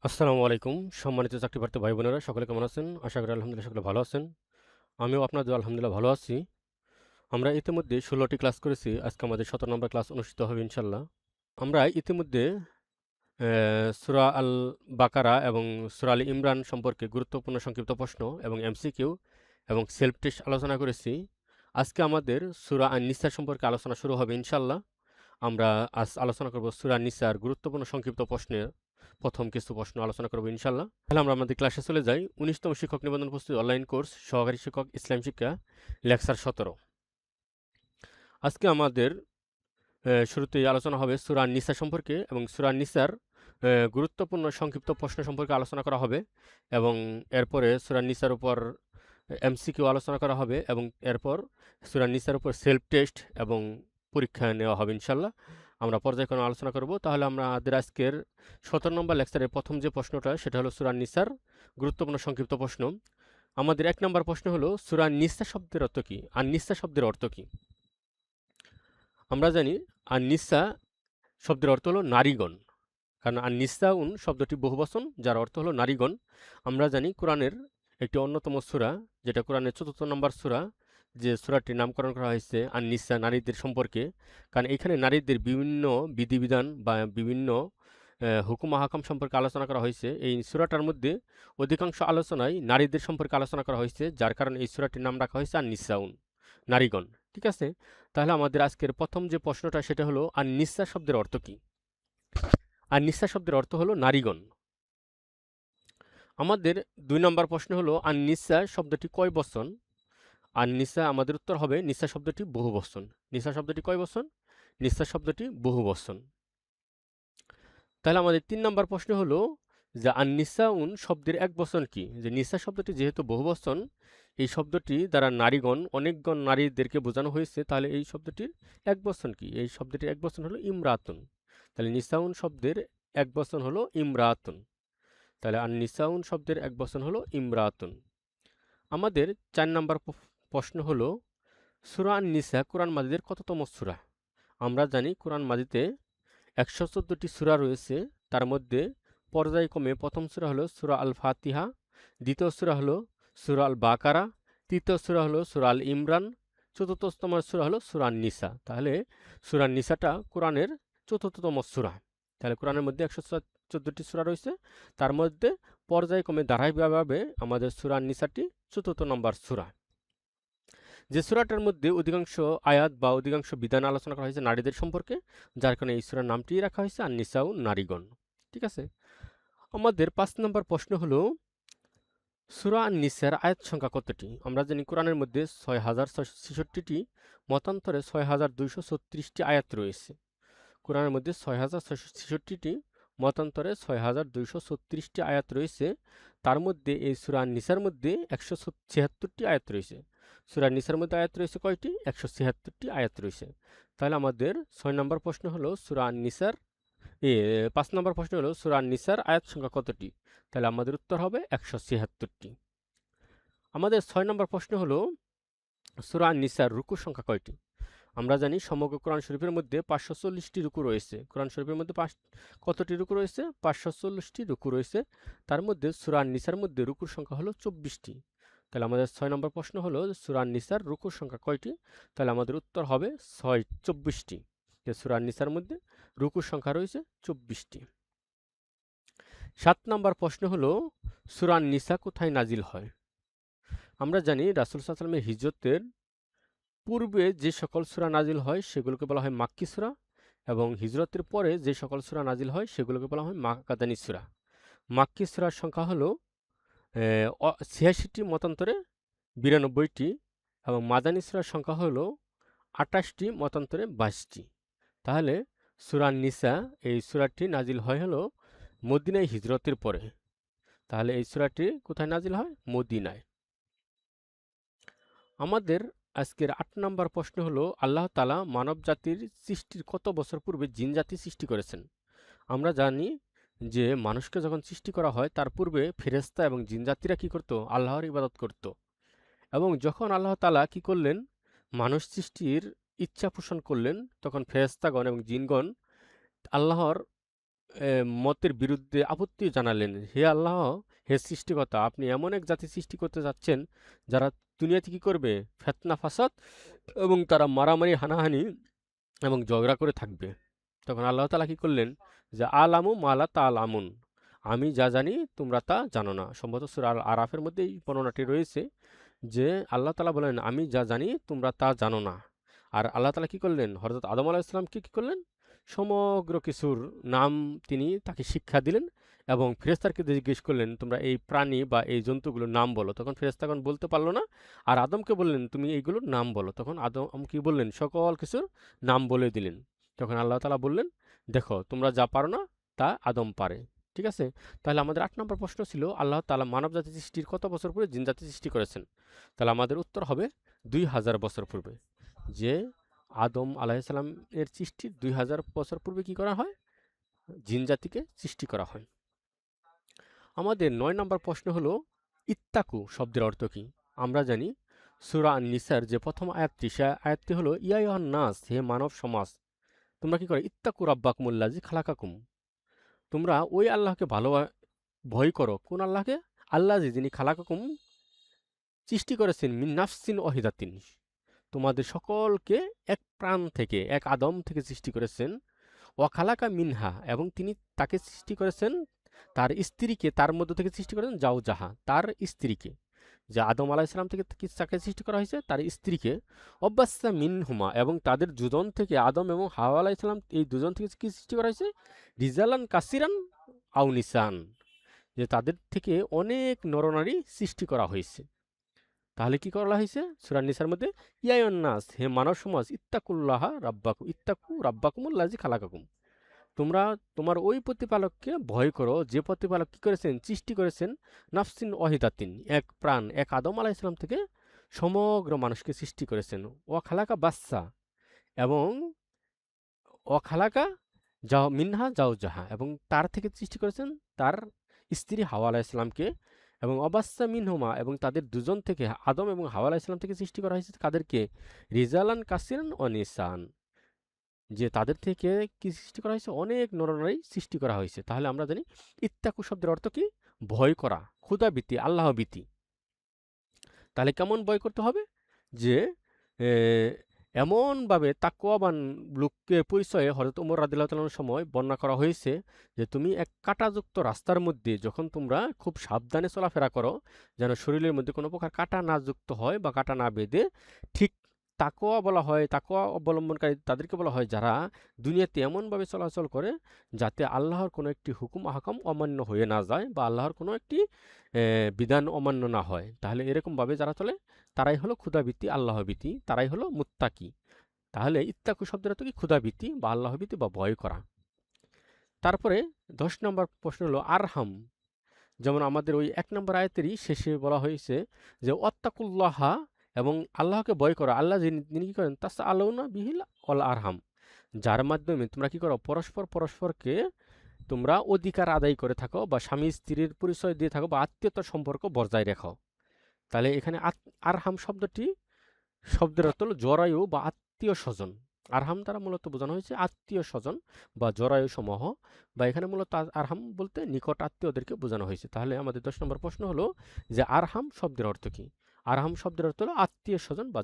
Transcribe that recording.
আসসালামু আলাইকুম সম্মানিত চাকরি প্রার্থী ভাই বোনেরা সকলে কেমন আছেন? আশা করি আলহামদুলিল্লাহ সকলে ভালো আছেন। আমিও আপনাদের আলহামদুলিল্লাহ ভালো আছি। আমরা ইতিমধ্যে ১৬টি ক্লাস করেছি। আজকে আমাদের ১৭ নম্বর ক্লাস অনুষ্ঠিত হবে ইনশাআল্লাহ। আমরা ইতিমধ্যে সূরা আল বাকারা এবং সূরা আল ইমরান সম্পর্কে গুরুত্বপূর্ণ সংক্ষিপ্ত প্রশ্ন এবং এমসিকিউ এবং সেলফ টেস্ট আলোচনা করেছি। আজকে আমাদের সূরা আন-নিসা সম্পর্কে আলোচনা শুরু হবে ইনশাআল্লাহ। আমরা আজ আলোচনা করব সূরা নিসার গুরুত্বপূর্ণ সংক্ষিপ্ত প্রশ্নের প্রথম কিছু প্রশ্ন আলোচনা করব ইনশাআল্লাহ। তাহলে আমরা আমাদের ক্লাসে চলে যাই। ১৯তম শিক্ষক নিবন্ধন প্রস্তুতি অনলাইন কোর্স সহকারী শিক্ষক ইসলাম শিক্ষা লেকচার ১৭। আজকে আমাদের শুরুতেই আলোচনা হবে সূরা নিসা সম্পর্কে এবং সূরা নিসার গুরুত্বপূর্ণ সংক্ষিপ্ত প্রশ্ন সম্পর্কে আলোচনা করা হবে এবং এরপরে সূরা নিসার উপর এমসিকিউ আলোচনা করা হবে এবং এরপর সূরা নিসার উপর সেলফ টেস্ট এবং পরীক্ষা নেওয়া হবে ইনশাআল্লাহ। আমরা পর্যায়ক্রমে আলোচনা করব। তাহলে আমাদের আজকের ১৭ নম্বর লেকচারের প্রথম যে প্রশ্নটা সেটা হলো সূরা নিসার গুরুত্বপূর্ণ সংক্ষিপ্ত প্রশ্ন। আমাদের ১ নম্বর প্রশ্ন হলো সূরা নিসা শব্দের অর্থ কী? আর নিসা শব্দের অর্থ কী? আমরা জানি আর নিসা শব্দের অর্থ হলো নারীগণ। কারণ আর নিসাউন শব্দটি বহুবচন যার অর্থ হলো নারীগণ। আমরা জানি কোরআনের একটি অন্যতম সূরা যেটা কোরআনের ৪র্থ নম্বর সূরা, যে সূরাটির নামকরণ করা হয়েছে আর নিসা নারীদের সম্পর্কে। কারণ এখানে নারীদের বিভিন্ন বিধিবিধান বা বিভিন্ন হুকুম আহকাম সম্পর্কে আলোচনা করা হয়েছে। এই সূরাটার মধ্যে অধিকাংশ আলোচনায় নারীদের সম্পর্কে আলোচনা করা হয়েছে, যার কারণে এই সূরাটির নাম রাখা হয়েছে আর নিসাউন, নারীগণ। ঠিক আছে? তাহলে আমাদের আজকের প্রথম যে প্রশ্নটা সেটা হলো আর নিসা শব্দের অর্থ কী? আর নিসা শব্দের অর্থ হলো নারীগণ। আমাদের ২ নম্বর প্রশ্ন হলো আর নিসা শব্দটি কয় বচন? আর নিসা আমাদের উত্তর হবে নিসা শব্দটি বহু বচন। নিসা শব্দটি কয় বচন? নিসা শব্দটি বহু বচন। তাহলে আমাদের ৩ নম্বর প্রশ্ন হলো যে আর নিসাউন শব্দের এক বচন কি? যে নিসা শব্দটি যেহেতু বহু বচন, এই শব্দটি দ্বারা নারীগণ অনেকগণ নারীদেরকে বোঝানো হয়েছে, তাহলে এই শব্দটির এক বচন কি? এই শব্দটির এক বচন হলো ইমরাতুন। তাহলে নিসাউন শব্দের এক বচন হলো ইমরাতুন। তাহলে আর নিসাউন শব্দের এক বচন হলো ইমরাতুন। আমাদের ৪ নম্বর প্রশ্ন হলো সূরা আন-নিসা কোরআন মাজিদের কততম সূরা? আমরা জানি কোরআন মাজিদে ১১৪টি সূরা রয়েছে। তার মধ্যে পর্যায়ক্রমে প্রথম সূরা হলো সূরা আল ফাতিহা, দ্বিতীয় সূরা হলো সূরা আল বাকারা, তৃতীয় সূরা হলো সূরা আল ইমরান, চতুর্থতম সূরা হলো সূরা আন-নিসা। তাহলে সূরা আন-নিসাটা কোরআনের চতুর্থতম সূরা। তাহলে কোরআনের মধ্যে ১১৪টি সূরা রয়েছে, তার মধ্যে পর্যায়ক্রমে ধারাবাহিকভাবে আমাদের সূরা আন-নিসাটি চতুর্থ নম্বর সূরা। যে সূরাটার মধ্যে অধিকাংশ আয়াত বা অধিকাংশ বিধান আলোচনা করা হয়েছে নারীদের সম্পর্কে, যার কারণে এই সূরার নামটি রাখা হয়েছে আন-নিসাউ, নারীগণ। ঠিক আছে? আমাদের ৫ নম্বর প্রশ্ন হলো সূরা আন-নিসার আয়াত সংখ্যা কতটি? আমরা জানি কোরআনের মধ্যে ৬,৬৬৬টি, মতান্তরে ৬,২৩৬টি আয়াত রয়েছে। কোরআনের মধ্যে ৬,৬৬৬টি, মতান্তরে ৬,২৩৬টি আয়াত রয়েছে। তার মধ্যে এই সূরা আন-নিসার মধ্যে ১৭৬টি আয়াত রয়েছে। সূরা আন-নিসার মধ্যে আয়াত রয়েছে কয়টি? ১৭৬টি আয়াত রয়েছে। তাহলে আমাদের ৬ নম্বর প্রশ্ন হলো সূরা আন-নিসার ৫ নম্বর প্রশ্ন হলো সূরা আন-নিসার আয়াত সংখ্যা কতটি? তাহলে আমাদের উত্তর হবে ১৭৬টি। আমাদের ৬ নম্বর প্রশ্ন হলো সূরা আন-নিসার রুকু সংখ্যা কয়টি? আমরা জানি সমগ্র কোরআন শরীফের মধ্যে ৫৪০টি রুকু রয়েছে। কোরআন শরীফের মধ্যে কতটি রুকু রয়েছে? ৫৪০টি রুকু রয়েছে। তার মধ্যে সূরা আন-নিসার মধ্যে রুকুর সংখ্যা হলো ২৪টি। তাহলে আমাদের ৬ নম্বর প্রশ্ন হলো সূরা আন-নিসার রুকুর সংখ্যা কয়টি? তাহলে আমাদের উত্তর হবে ২৪টি। যে সূরা আন-নিসার মধ্যে রুকুর সংখ্যা রয়েছে ২৪টি। ৭ নম্বর প্রশ্ন হলো সূরা আন-নিসা কোথায় নাজিল হয়? আমরা জানি রাসূল সাল্লাল্লাহু আলাইহি ওয়াসাল্লামের হিজরতের পূর্বে যে সকল সূরা নাজিল হয় সেগুলোকে বলা হয় মাক্কি সূরা, এবং হিজরতের পরে যে সকল সূরা নাজিল হয় সেগুলোকে বলা হয় মাকাদানী সূরা। মাক্কি সূরার সংখ্যা হলো ৮৬টি, মতান্তরে ৯২টি, এবং মাদানী সূরার সংখ্যা হলো ২৮টি, মতান্তরে ২২টি। তাহলে সূরা আন-নিসা এই সূরাটি নাজিল হয় হলো মদিনায় হিজরতের পরে। তাহলে এই সূরাটি কোথায় নাজিল হয়? মদিনায়। আমাদের আজকের ৮ নম্বর প্রশ্ন হলো আল্লাহ তাআলা মানব জাতির সৃষ্টির কত বছর পূর্বে জিন জাতি সৃষ্টি করেছেন? আমরা জানি যে মানুষকে যখন সৃষ্টি করা হয় তার পূর্বে ফেরেশতা এবং জিন জাতিরা কি করত? আল্লাহর ইবাদত করত। এবং যখন আল্লাহ তাআলা কি করলেন? মানুষ সৃষ্টির ইচ্ছা পোষণ করলেন, তখন ফেরেশতাগণ এবং জিনগণ আল্লাহর মতের বিরুদ্ধে আপত্তি জানালেন, হে আল্লাহ, হে সৃষ্টিকর্তা, আপনি এমন এক জাতি সৃষ্টি করতে যাচ্ছেন যারা দুনিয়াতে কি করবে, ফেতনা ফাসাদ এবং তারা মারামারি হানাহানি এবং ঝগড়া করে থাকবে। তখন আল্লাহ তাআলা কি করলেন, যে আলামু মালা তালামুন, আমি যা জানি তোমরা তা জানো না। সম্ভবত সূরা আল আরাফের মধ্যে এই বর্ণনাটি রয়েছে যে আল্লাহ তাআলা বলেন, আমি যা জানি তোমরা তা জানো না। আর আল্লাহ তাআলা কি করলেন, হযরত আদম আলাইহিস সালামকে কি করলেন, সমগ্র কিছুর নাম তিনি তাকে শিক্ষা দিলেন এবং ফেরেশতাকে জিজ্ঞেস করলেন, তোমরা এই প্রাণী বা এই জন্তুগুলোর নাম বলো। তখন ফেরেশতাগণ বলতে পারলো না। আর আদমকে বললেন, তুমি এইগুলোর নাম বলো। তখন আদম কি বললেন, সকল কিছুর নাম বলে দিলেন। তখন আল্লাহ তাআলা বললেন, দেখো তোমরা যা পারো না তা আদম পারে। ঠিক আছে। তাহলে আমাদের ৮ নম্বর প্রশ্ন ছিল, আল্লাহ তাআলা মানব জাতি সৃষ্টির কত বছর পূর্বে জিন জাতি সৃষ্টি করেছেন? তাহলে আমাদের উত্তর হবে ২০০০ বছর পূর্বে। যে আদম আলাইহিস সালাম এর সৃষ্টির ২০০০ বছর পূর্বে কি করা হয়, জিন জাতিকে সৃষ্টি করা হয়। আমাদের ৯ নম্বর প্রশ্ন হলো, ইত্তাকু শব্দের অর্থ কি? আমরা জানি সূরা আন-নিসার যে প্রথম আয়াতটি, সে আয়াতটি হলো, ইয়া আইয়ুহান নাস, হে মানব সমাজ, তোমরা কি করে, ইত্তাকু রাব্বাকুমুল্লাযী খালাকাকুম, তোমরা ওই আল্লাহকে ভয় করো। কোন আল্লাহকে? আল্লাযী, যিনি খালাকাকুম সৃষ্টি করেছেন, মিন নাফসিন ওয়াহিদাতিন, তোমাদের সকলকে এক প্রাণ থেকে, এক আদম থেকে সৃষ্টি করেছেন। ওয়া খালাকা মিনহা, এবং তিনি তাকে সৃষ্টি করেছেন, তার স্ত্রীকে তার মধ্য থেকে সৃষ্টি করেছেন, জাওজাহা, তার স্ত্রীকে। যে আদম আলাইহিস সালাম থেকে তাকে সৃষ্টি করা হয়েছে, তার স্ত্রীকে। অব্বাসা মিনহুমা, এবং তাদের দুজন থেকে, আদম এবং হাওয়া আলাইহিস সালাম, এই দুজন থেকে কি সৃষ্টি করা হয়েছে? রিজালান কাসিরান আও নিসান, যে তাদের থেকে অনেক নরনারী সৃষ্টি করা হয়েছে। তাহলে কি করা হয়েছে সূরা নিসার মধ্যে, ইয়া আইয়ুহান নাস, হে মানব সমাজ, ইত্তাকুল্লাহা রাব্বাকুম, ইত্তাকু রাব্বাকুমুল্লাযী খালাকাকুম, তোমরা তোমার ওই প্রতিপালককে ভয় করো, যে প্রতিপালক কি করেছেন, সৃষ্টি করেছেন, নাফসিন ওয়াহিদাতিন, এক প্রাণ, এক আদম আলাইহিস সালাম থেকে সমগ্র মানুষকে সৃষ্টি করেছেন। ওয়া খালাকা বাচ্চা, এবং ওয়া খালাকা যাও মিনহা জাওজাহা, এবং তার থেকে সৃষ্টি করেছেন তার স্ত্রী হাওয়া আলাইহিস সালামকে। এবং অবাস্সা মিনহুমা, এবং তাদের দুজন থেকে, আদম এবং হাওয়া আলাইহিস সালাম থেকে সৃষ্টি করা হয়েছে কাদেরকে? রিজালান কাসিরান ও নিসান, যে তাদের থেকে কি সৃষ্টি করা হয়েছে? অনেক নরনারী সৃষ্টি করা হয়েছে। তাহলে আমরা জানি ইত্তাকু শব্দের অর্থ কি? ভয় করা, ক্ষুধাভীতি, আল্লাহভীতি। তাহলে কেমন ভয় করতে হবে? যে এ, এমনভাবে তাকওয়াবান লোকের পরিচয়ে হযরত ওমর রাদিয়াল্লাহু তাআলার সময় বর্ণনা করা হয়েছে যে, তুমি এক কাঁটাযুক্ত রাস্তার মধ্যে যখন তোমরা খুব সাবধানে চলাফেরা করো, যেন শরীরের মধ্যে কোনো প্রকার কাঁটা না যুক্ত হয় বা কাঁটা না বেঁধে, ঠিক তাকওয়া বলা হয়, তাকওয়া অবলম্বনকারী তাদেরকে বলা হয় যারা দুনিয়াতে এমনভাবে চলাচল করে যাতে আল্লাহর কোনো একটি হুকুম আহকাম অমান্য হয়ে না যায় বা আল্লাহর কোনো একটি বিধান অমান্য না হয়। তাহলে এরকমভাবে যারা চলে তারাই হলো ক্ষুধাভীতি, আল্লাহভীতি, তারাই হলো মুত্তাকি। তাহলে ইত্তাকু শব্দের অর্থ কি? ক্ষুধাভীতি বা আল্লাহভীতি বা ভয় করা। তারপরে ১০ নম্বর প্রশ্ন হলো আরহাম। যেমন আমাদের ওই ১ নম্বর আয়াতেরই শেষে বলা হয়েছে যে ওয়াত্তাকুল্লাহা, এবং আল্লাহকে ভয় করো, আল্লাহ যিনি কি করেন, তাসআলুনা বিহিল ওয়াল আরহাম, যার মাধ্যমে তোমরা কি করো, পরস্পরকে তোমরা অধিকার আদায় করে থাকো বা স্বামী স্ত্রীর পরিচয় দিয়ে থাকো বা আত্মীয়তার সম্পর্ক বজায় রাখো। তাহলে এখানে আরহাম শব্দের অর্থ হলো জরায়ু বা আত্মীয় স্বজন। আরহাম দ্বারা মূলত বোঝানো হয়েছে আত্মীয় স্বজন বা জরায়ু সমূহ, বা এখানে মূলত আরহাম বলতে নিকট আত্মীয়দেরকে বোঝানো হয়েছে। তাহলে আমাদের ১০ নম্বর প্রশ্ন হলো যে আরহাম শব্দের অর্থ কি? আরহাম শব্দের অর্থ হলো আত্মীয় স্বজন বা